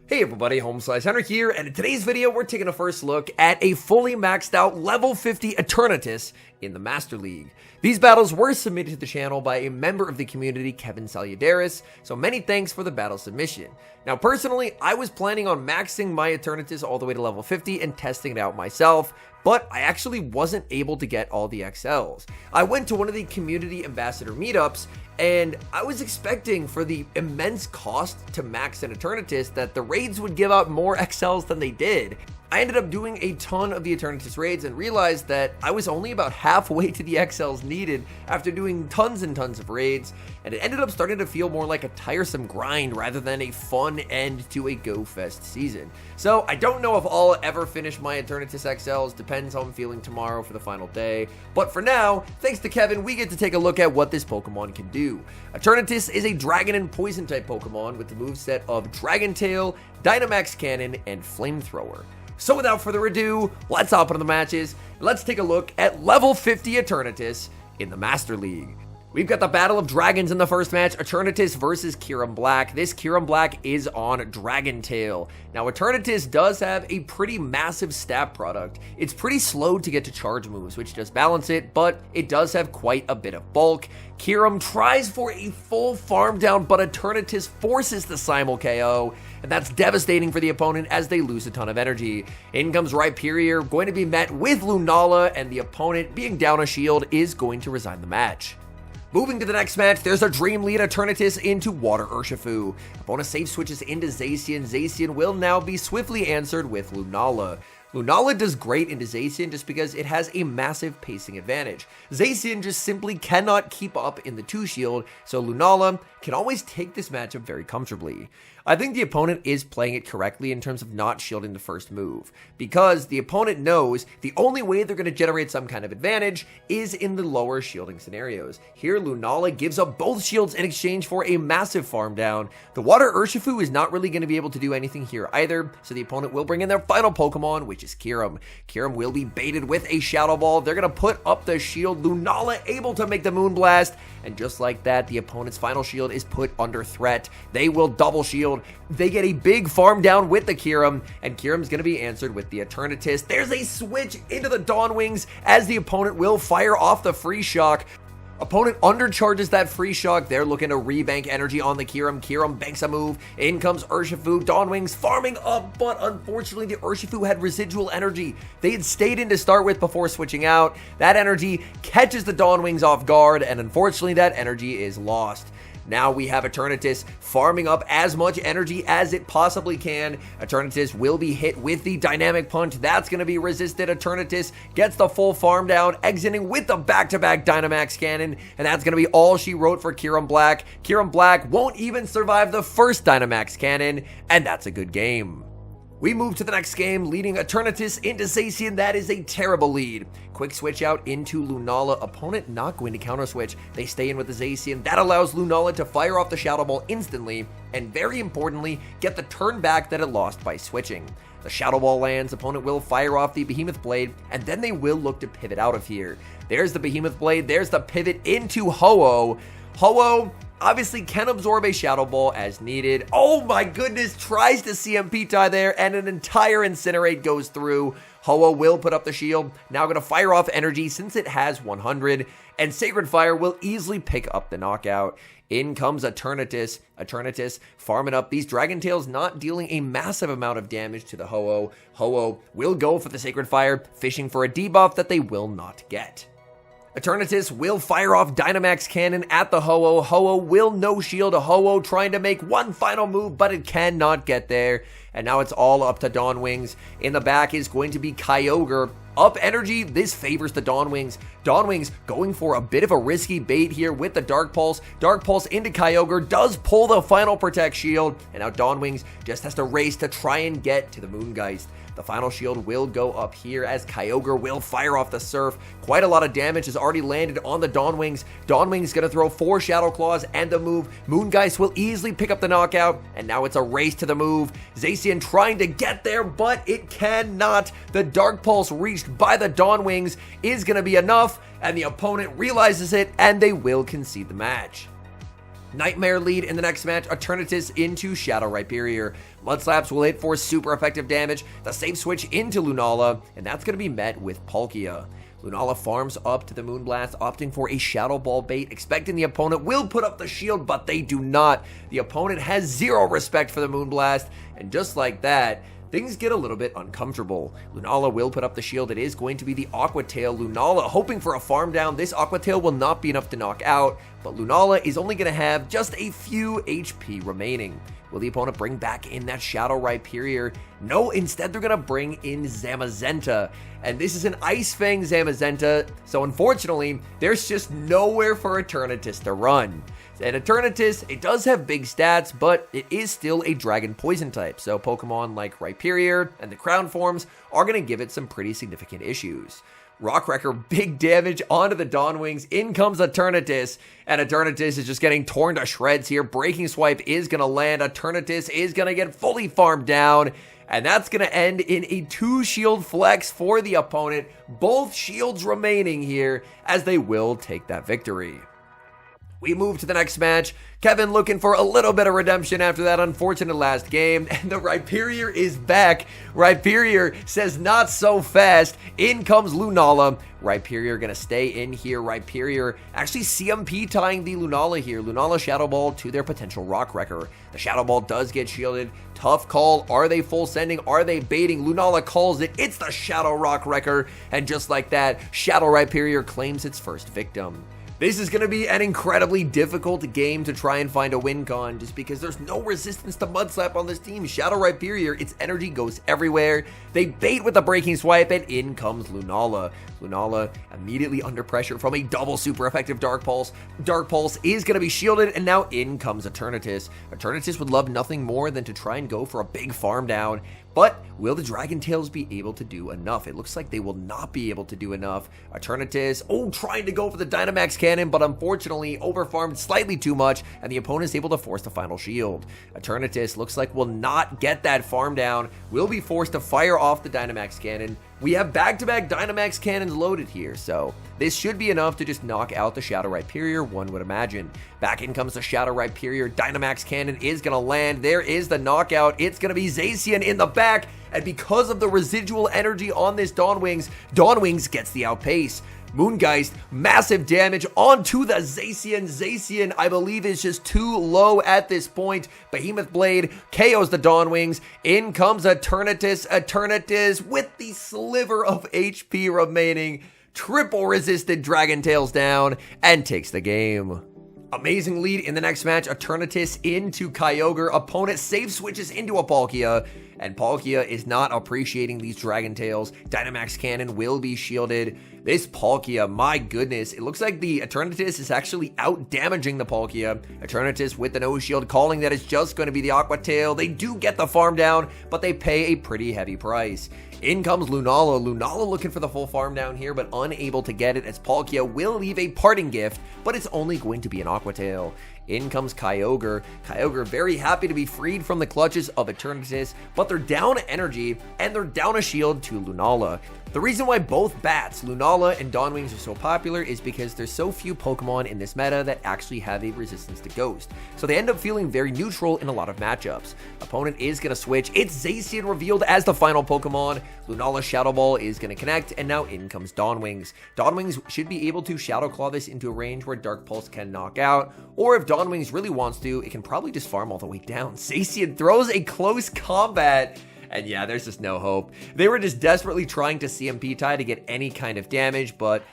Hey everybody, HomeSliceHenry here, and in today's video we're taking a first look at a fully maxed out level 50 Eternatus in the Master League. These battles were submitted to the channel by a member of the community, Kevin Saludaris, so many thanks for the battle submission. Now personally, I was planning on maxing my Eternatus all the way to level 50 and testing it out myself, but I actually wasn't able to get all the XLs. I went to one of the community ambassador meetups, and I was expecting for the immense cost to max an Eternatus that the raids would give out more XLs than they did. I ended up doing a ton of the Eternatus raids and realized that I was only about halfway to the XLs needed after doing tons and tons of raids, and it ended up starting to feel more like a tiresome grind rather than a fun end to a Go Fest season. So I don't know if I'll ever finish my Eternatus XLs, depends how I'm feeling tomorrow for the final day, but for now, thanks to Kevin, we get to take a look at what this Pokemon can do. Eternatus is a Dragon and Poison type Pokemon with the moveset of Dragon Tail, Dynamax Cannon, and Flamethrower. So without further ado, let's hop into the matches, and let's take a look at level 50 Eternatus in the Master League. We've got the Battle of Dragons in the first match, Eternatus versus Kyurem Black. This Kyurem Black is on Dragon Tail. Now Eternatus does have a pretty massive stat product. It's pretty slow to get to charge moves, which does balance it, but it does have quite a bit of bulk. Kyurem tries for a full farm down, but Eternatus forces the simul KO, and that's devastating for the opponent as they lose a ton of energy. In comes Rhyperior, going to be met with Lunala, and the opponent, being down a shield, is going to resign the match. Moving to the next match, there's a Dream Lead Eternatus into Water Urshifu. Opponent safe switches into Zacian. Zacian will now be swiftly answered with Lunala. Lunala does great into Zacian just because it has a massive pacing advantage. Zacian just simply cannot keep up in the 2-shield, so Lunala can always take this matchup very comfortably. I think the opponent is playing it correctly in terms of not shielding the first move, because the opponent knows the only way they're going to generate some kind of advantage is in the lower shielding scenarios. Here, Lunala gives up both shields in exchange for a massive farm down. The Water Urshifu is not really going to be able to do anything here either, so the opponent will bring in their final Pokemon, which is Kyurem. Kyurem will be baited with a Shadow Ball. They're going to put up the shield. Lunala able to make the Moonblast, and just like that, the opponent's final shield is put under threat. They will double shield. They get a big farm down with the Kyurem, and Kyurem's going to be answered with the Eternatus. There's a switch into the Dawn Wings as the opponent will fire off the Free Shock. Opponent undercharges that Free Shock. They're looking to rebank energy on the Kyurem. Kyurem banks a move. In comes Urshifu. Dawn Wings farming up, but unfortunately the Urshifu had residual energy. They had stayed in to start with before switching out. That energy catches the Dawn Wings off guard, and unfortunately that energy is lost. Now we have Eternatus farming up as much energy as it possibly can. Eternatus will be hit with the Dynamic Punch. That's going to be resisted. Eternatus gets the full farm down, exiting with the back-to-back Dynamax Cannon, and that's going to be all she wrote for Kyurem Black. Kyurem Black won't even survive the first Dynamax Cannon, and that's a good game. We move to the next game, leading Eternatus into Zacian. That is a terrible lead. Quick switch out into Lunala. Opponent not going to counter switch. They stay in with the Zacian. That allows Lunala to fire off the Shadow Ball instantly, and very importantly, get the turn back that it lost by switching. The Shadow Ball lands, opponent will fire off the Behemoth Blade, and then they will look to pivot out of here. There's the Behemoth Blade, there's the pivot into Ho-Oh. Ho-Oh obviously can absorb a Shadow Ball as needed. Oh my goodness, tries to CMP tie there, and an entire Incinerate goes through. Ho-Oh will put up the shield, now going to fire off energy since it has 100, and Sacred Fire will easily pick up the knockout. In comes Eternatus. Eternatus farming up these Dragon Tails, not dealing a massive amount of damage to the Ho-Oh. Ho-Oh will go for the Sacred Fire, fishing for a debuff that they will not get. Eternatus will fire off Dynamax Cannon at the Ho-Oh. Ho-Oh will no shield a Ho-Oh, trying to make one final move, but it cannot get there. And now it's all up to Dawn Wings. In the back is going to be Kyogre. Up energy, this favors the Dawn Wings. Dawn Wings going for a bit of a risky bait here with the Dark Pulse. Dark Pulse into Kyogre, does pull the final Protect shield, and now Dawn Wings just has to race to try and get to the Moongeist. The final shield will go up here as Kyogre will fire off the Surf. Quite a lot of damage has already landed on the Dawn Wings. Dawn Wings going to throw 4 Shadow Claws and the move. Moongeist will easily pick up the knockout, and now it's a race to the move. Zacian trying to get there, but it cannot. The Dark Pulse reached by the Dawn Wings is going to be enough, and the opponent realizes it, and they will concede the match. Nightmare lead in the next match, Eternatus into Shadow Rhyperior. Mud Slaps will hit for super effective damage, the safe switch into Lunala, and that's going to be met with Palkia. Lunala farms up to the Moonblast, opting for a Shadow Ball bait, expecting the opponent will put up the shield, but they do not. The opponent has zero respect for the Moonblast, and just like that, things get a little bit uncomfortable. Lunala will put up the shield. It is going to be the Aqua Tail. Lunala hoping for a farm down. This Aqua Tail will not be enough to knock out, but Lunala is only going to have just a few HP remaining. Will the opponent bring back in that Shadow Rhyperior? No, instead they're going to bring in Zamazenta. And this is an Ice Fang Zamazenta, so unfortunately, there's just nowhere for Eternatus to run. And Eternatus, it does have big stats, but it is still a Dragon Poison type, so Pokemon like Rhyperior and the Crown forms are going to give it some pretty significant issues. Rockwrecker, big damage onto the Dawnwings. In comes Eternatus, and Eternatus is just getting torn to shreds here. Breaking Swipe is going to land. Eternatus is going to get fully farmed down, and that's going to end in a 2-shield flex for the opponent. Both shields remaining here as they will take that victory. We move to the next match. Kevin looking for a little bit of redemption after that unfortunate last game, and the Rhyperior is back. Rhyperior says not so fast. In comes Lunala. Rhyperior gonna stay in here. Rhyperior actually CMP tying the Lunala here. Lunala Shadow Ball to their potential Rock Wrecker. The Shadow Ball does get shielded. Tough call. Are they full sending? Are they baiting? Lunala calls it. It's the Shadow Rock Wrecker, and just like that, Shadow Rhyperior claims its first victim. This is going to be an incredibly difficult game to try and find a win con, just because there's no resistance to Mud Slap on this team. Shadow Rhyperior, its energy goes everywhere. They bait with the Breaking Swipe, and in comes Lunala. Lunala immediately under pressure from a double super effective Dark Pulse. Dark Pulse is going to be shielded, and now in comes Eternatus. Eternatus would love nothing more than to try and go for a big farm down. But will the Dragon Tails be able to do enough? It looks like they will not be able to do enough. Eternatus, trying to go for the Dynamax Cannon, but unfortunately overfarmed slightly too much, and the opponent is able to force the final shield. Eternatus looks like will not get that farm down, will be forced to fire off the Dynamax Cannon. We have back-to-back Dynamax Cannons loaded here, so this should be enough to just knock out the Shadow Rhyperior, one would imagine. Back in comes the Shadow Rhyperior. Dynamax Cannon is going to land. There is the knockout. It's going to be Zacian in the back, and because of the residual energy on this Dawnwings, Dawnwings gets the outpace. Moongeist, massive damage onto the Zacian. Zacian, I believe, is just too low at this point. Behemoth Blade KOs the Dawnwings. In comes Eternatus. Eternatus with the sliver of HP remaining. Triple resisted Dragon Tails down and takes the game. Amazing lead in the next match. Eternatus into Kyogre. Opponent safe switches into a Palkia, and Palkia is not appreciating these Dragon Tails. Dynamax Cannon will be shielded. This Palkia, my goodness, it looks like the Eternatus is actually out-damaging the Palkia. Eternatus with the no shield, calling that it's just going to be the Aqua Tail. They do get the farm down, but they pay a pretty heavy price. In comes Lunala. Lunala looking for the full farm down here, but unable to get it as Palkia will leave a parting gift, but it's only going to be an Aqua Tail. In comes Kyogre. Kyogre very happy to be freed from the clutches of Eternatus, but they're down energy and they're down a shield to Lunala. The reason why both bats, Lunala and Dawnwings, are so popular is because there's so few Pokemon in this meta that actually have a resistance to Ghost. So they end up feeling very neutral in a lot of matchups. Opponent is going to switch. It's Zacian revealed as the final Pokemon. Lunala Shadow Ball is going to connect, and now in comes Dawnwings. Dawnwings should be able to Shadow Claw this into a range where Dark Pulse can knock out, or if Dawnwings really wants to, it can probably just farm all the way down. Zacian throws a close combat, and yeah, there's just no hope. They were just desperately trying to CMP tie to get any kind of damage, but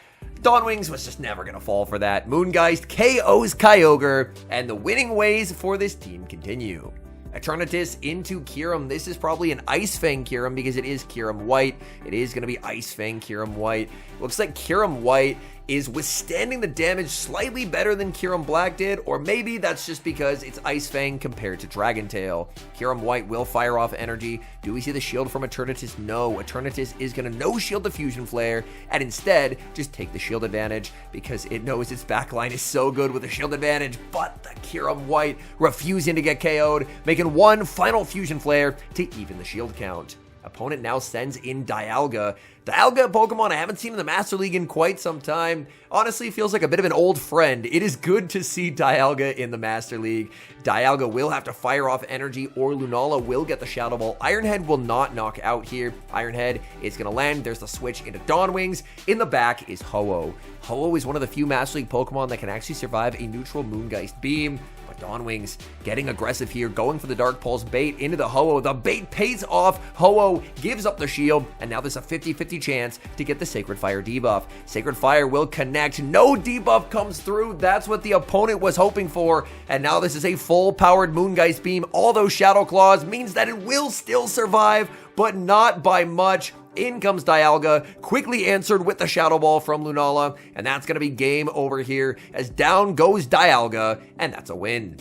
Dawnwings was just never going to fall for that. Moongeist KOs Kyogre, and the winning ways for this team continue. Eternatus into Kyurem. This is probably an Ice Fang Kyurem because it is Kyurem White. It is going to be Ice Fang Kyurem White. Looks like Kyurem White is withstanding the damage slightly better than Kyurem Black did, or maybe that's just because it's Ice Fang compared to Dragon Tail. Kyurem White will fire off energy. Do we see the shield from Eternatus? No. Eternatus is going to no-shield the Fusion Flare, and instead just take the shield advantage because it knows its backline is so good with the shield advantage, but the Kyurem White refusing to get KO'd, making one final Fusion Flare to even the shield count. Opponent now sends in Dialga. Dialga, a Pokemon I haven't seen in the Master League in quite some time. Honestly, feels like a bit of an old friend. It is good to see Dialga in the Master League. Dialga will have to fire off energy or Lunala will get the Shadow Ball. Iron Head will not knock out here. Iron Head is going to land. There's the switch into Dawn Wings. In the back is Ho-Oh. Ho-Oh is one of the few Master League Pokemon that can actually survive a neutral Moongeist beam. But Dawn Wings getting aggressive here, going for the Dark Pulse bait into the Ho-Oh. The bait pays off. Ho-Oh gives up the shield, and now there's a 50-50 chance to get the Sacred Fire debuff. Sacred Fire will connect. No debuff comes through. That's what the opponent was hoping for. And now this is a full-powered Moongeist beam. All those Shadow Claws means that it will still survive, but not by much. In comes Dialga, quickly answered with the Shadow Ball from Lunala, and that's going to be game over here as down goes Dialga, and that's a win.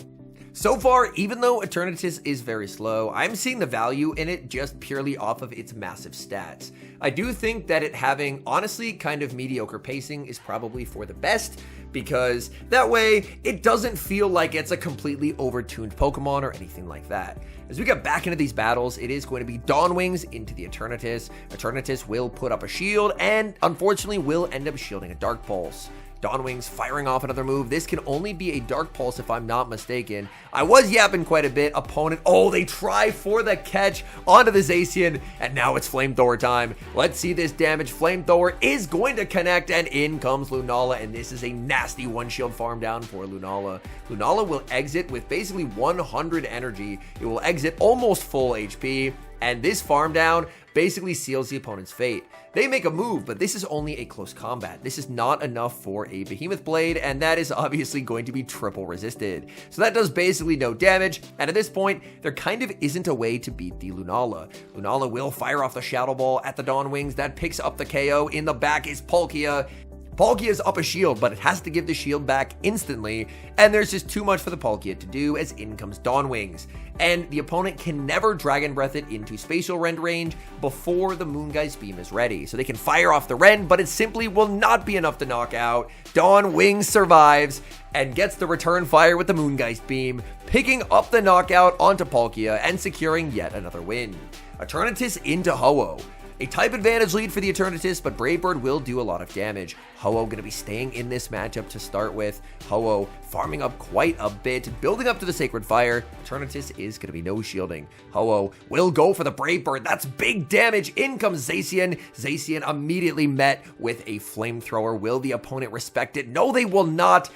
So far, even though Eternatus is very slow, I'm seeing the value in it just purely off of its massive stats. I do think that it having, honestly, kind of mediocre pacing is probably for the best, because that way, it doesn't feel like it's a completely overtuned Pokemon or anything like that. As we get back into these battles, it is going to be Dawn Wings into the Eternatus. Eternatus will put up a shield, and unfortunately will end up shielding a Dark Pulse. Dawn Wings firing off another move. This can only be a Dark Pulse if I'm not mistaken. I was yapping quite a bit. Opponent, oh, they try for the catch onto the Zacian, and now it's Flamethrower time. Let's see this damage. Flamethrower is going to connect, and in comes Lunala, and this is a nasty one-shield farm down for Lunala. Lunala will exit with basically 100 energy. It will exit almost full HP, and this farm down basically seals the opponent's fate. They make a move, but this is only a close combat. This is not enough for a Behemoth Blade, and that is obviously going to be triple resisted. So that does basically no damage, and at this point, there kind of isn't a way to beat the Lunala. Lunala will fire off the Shadow Ball at the Dawn Wings. That picks up the KO. In the back is Palkia. Palkia's up a shield, but it has to give the shield back instantly, and there's just too much for the Palkia to do as in comes Dawn Wings. And the opponent can never Dragon Breath it into Spatial Rend range before the Moongeist Beam is ready. So they can fire off the Rend, but it simply will not be enough to knock out. Dawn Wings survives and gets the return fire with the Moongeist Beam, picking up the knockout onto Palkia and securing yet another win. Eternatus into Ho-Oh. A type advantage lead for the Eternatus, but Brave Bird will do a lot of damage. Ho-Oh going to be staying in this matchup to start with. Ho-Oh farming up quite a bit, building up to the Sacred Fire. Eternatus is going to be no shielding. Ho-Oh will go for the Brave Bird. That's big damage. In comes Zacian. Zacian immediately met with a Flamethrower. Will the opponent respect it? No, they will not.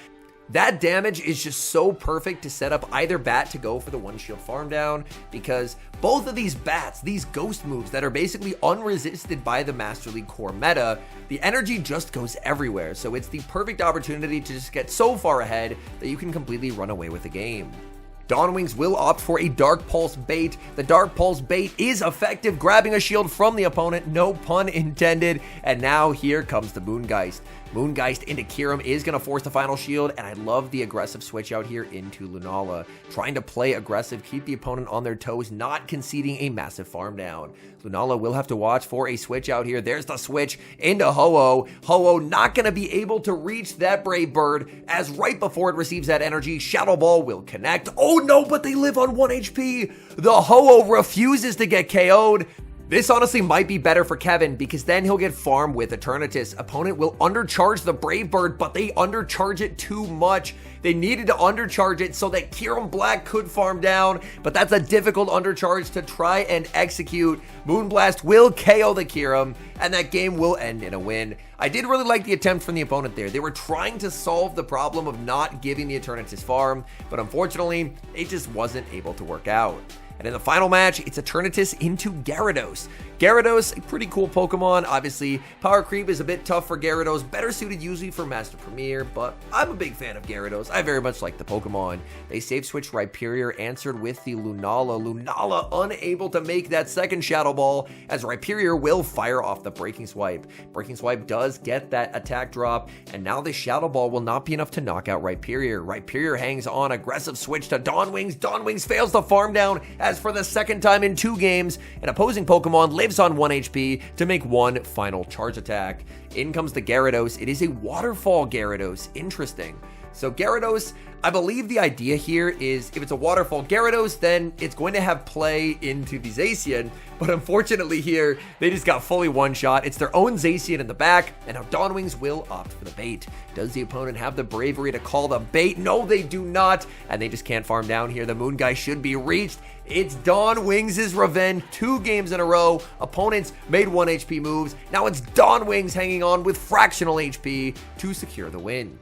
That damage is just so perfect to set up either bat to go for the one shield farm down, because both of these bats, these ghost moves that are basically unresisted by the Master League core meta, the energy just goes everywhere. So it's the perfect opportunity to just get so far ahead that you can completely run away with the game. Dawn Wings will opt for a Dark Pulse bait. The Dark Pulse bait is effective, grabbing a shield from the opponent, no pun intended. And now here comes the Moongeist. Moongeist into Kyurem is going to force the final shield, and I love the aggressive switch out here into Lunala. Trying to play aggressive, keep the opponent on their toes, not conceding a massive farm down. Lunala will have to watch for a switch out here. There's the switch into Ho-Oh. Ho-Oh not going to be able to reach that Brave Bird, as right before it receives that energy, Shadow Ball will connect. Oh no, but they live on 1 HP. The Ho-Oh refuses to get KO'd. This honestly might be better for Kevin, because then he'll get farmed with Eternatus. Opponent will undercharge the Brave Bird, but they undercharge it too much. They needed to undercharge it so that Kyurem Black could farm down, but that's a difficult undercharge to try and execute. Moonblast will KO the Kyurem, and that game will end in a win. I did really like the attempt from the opponent there. They were trying to solve the problem of not giving the Eternatus farm, but unfortunately, it just wasn't able to work out. And in the final match, it's Eternatus into Gyarados. Gyarados, a pretty cool Pokemon. Obviously, power creep is a bit tough for Gyarados, better suited usually for Master Premier, but I'm a big fan of Gyarados. I very much like the Pokemon. They save switch Rhyperior, answered with the Lunala. Lunala unable to make that second Shadow Ball, as Rhyperior will fire off the Breaking Swipe. Breaking Swipe does get that attack drop, and now the Shadow Ball will not be enough to knock out Rhyperior. Rhyperior hangs on, aggressive switch to Dawn Wings. Dawn Wings fails to farm down, as for the second time in 2 games, an opposing Pokemon lives on 1 HP to make one final charge attack. In comes the Gyarados. It is a Waterfall Gyarados. Interesting. So Gyarados, I believe the idea here is if it's a waterfall Gyarados, then it's going to have play into the Zacian, but unfortunately here, they just got fully one-shot. It's their own Zacian in the back, and now Dawnwings will opt for the bait. Does the opponent have the bravery to call the bait? No, they do not, and they just can't farm down here. The Moon Guy should be reached. It's Dawnwings' revenge, 2 games in a row. Opponents made 1 HP moves. Now it's Dawnwings hanging on with fractional HP to secure the win.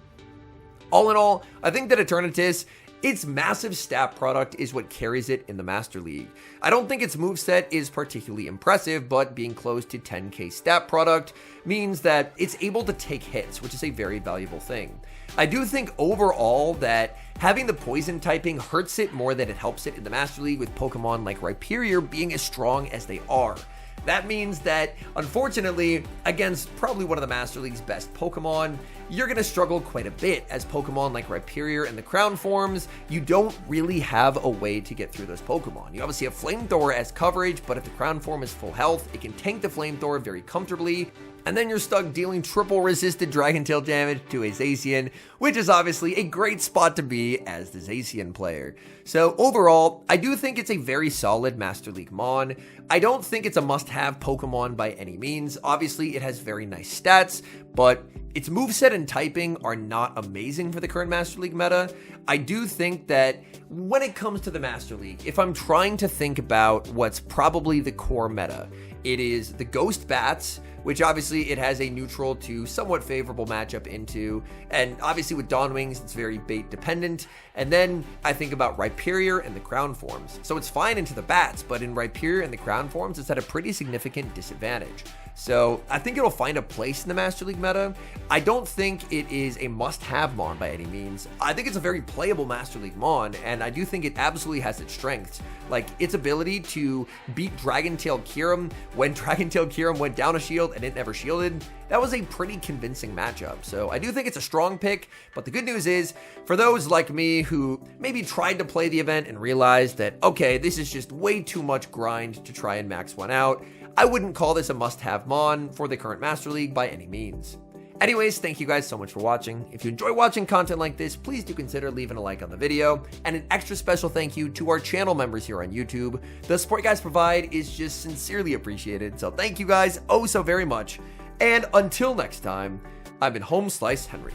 All in all, I think that Eternatus, its massive stat product is what carries it in the Master League. I don't think its moveset is particularly impressive, but being close to 10k stat product means that it's able to take hits, which is a very valuable thing. I do think overall that having the poison typing hurts it more than it helps it in the Master League with Pokemon like Rhyperior being as strong as they are. That means that, unfortunately, against probably one of the Master League's best Pokemon, you're going to struggle quite a bit, as Pokemon like Rhyperior and the Crown forms, you don't really have a way to get through those Pokemon. You obviously have Flamethrower as coverage, but if the Crown form is full health, it can tank the Flamethrower very comfortably, and then you're stuck dealing triple resisted Dragon Tail damage to a Zacian, which is obviously a great spot to be as the Zacian player. So overall, I do think it's a very solid Master League Mon. I don't think it's a must-have Pokemon by any means. Obviously, it has very nice stats, but its moveset and typing are not amazing for the current Master League meta. I do think that when it comes to the Master League, if I'm trying to think about what's probably the core meta, it is the Ghost Bats, which obviously it has a neutral to somewhat favorable matchup into, and obviously with Dawnwings, it's very bait dependent. And then I think about Rhyperior and the Crown forms. So it's fine into the bats, but in Rhyperior and the Crown forms, it's at a pretty significant disadvantage. So I think it'll find a place in the Master League meta. I don't think it is a must-have Mon by any means. I think it's a very playable Master League Mon, and I do think it absolutely has its strengths. Like its ability to beat Dragon Tail Kyurem when Dragon Tail Kyurem went down a shield and it never shielded. That was a pretty convincing matchup. So I do think it's a strong pick, but the good news is, for those like me who maybe tried to play the event and realized that, okay, this is just way too much grind to try and max one out, I wouldn't call this a must-have Mon for the current Master League by any means. Anyways, thank you guys so much for watching. If you enjoy watching content like this, please do consider leaving a like on the video, and an extra special thank you to our channel members here on YouTube. The support you guys provide is just sincerely appreciated, so thank you guys oh so very much. And until next time, I've been HomeSliceHenry.